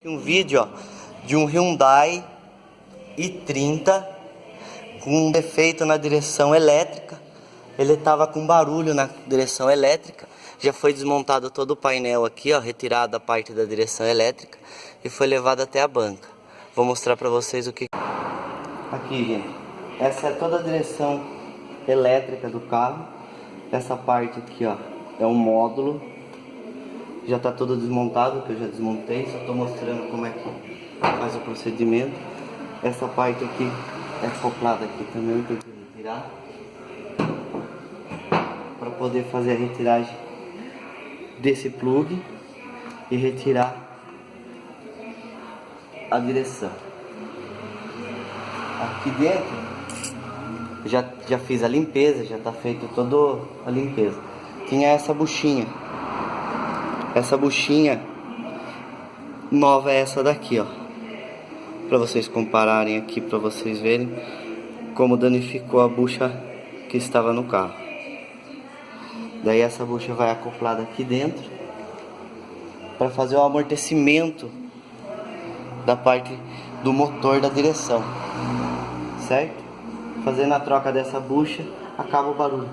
Um vídeo, ó, de um Hyundai i30 com um defeito na direção elétrica. Ele tava com barulho na direção elétrica. Já foi desmontado todo o painel aqui, ó, retirado a parte da direção elétrica e foi levado até a banca. Vou mostrar pra vocês o que... Aqui, gente, essa é toda a direção elétrica do carro. Essa parte aqui, ó, é um módulo. Já tá todo desmontado, que eu já desmontei. Só tô mostrando como é que faz o procedimento. Essa parte aqui é acoplada aqui também, tem que retirar para poder fazer a retiragem desse plug e retirar a direção. Aqui dentro já fiz a limpeza, já tá feito toda a limpeza. Tinha essa buchinha. Essa buchinha nova é essa daqui, ó. Para vocês compararem aqui, para vocês verem como danificou a bucha que estava no carro. Daí essa bucha vai acoplada aqui dentro para fazer o amortecimento da parte do motor da direção, certo? Fazendo a troca dessa bucha, acaba o barulho.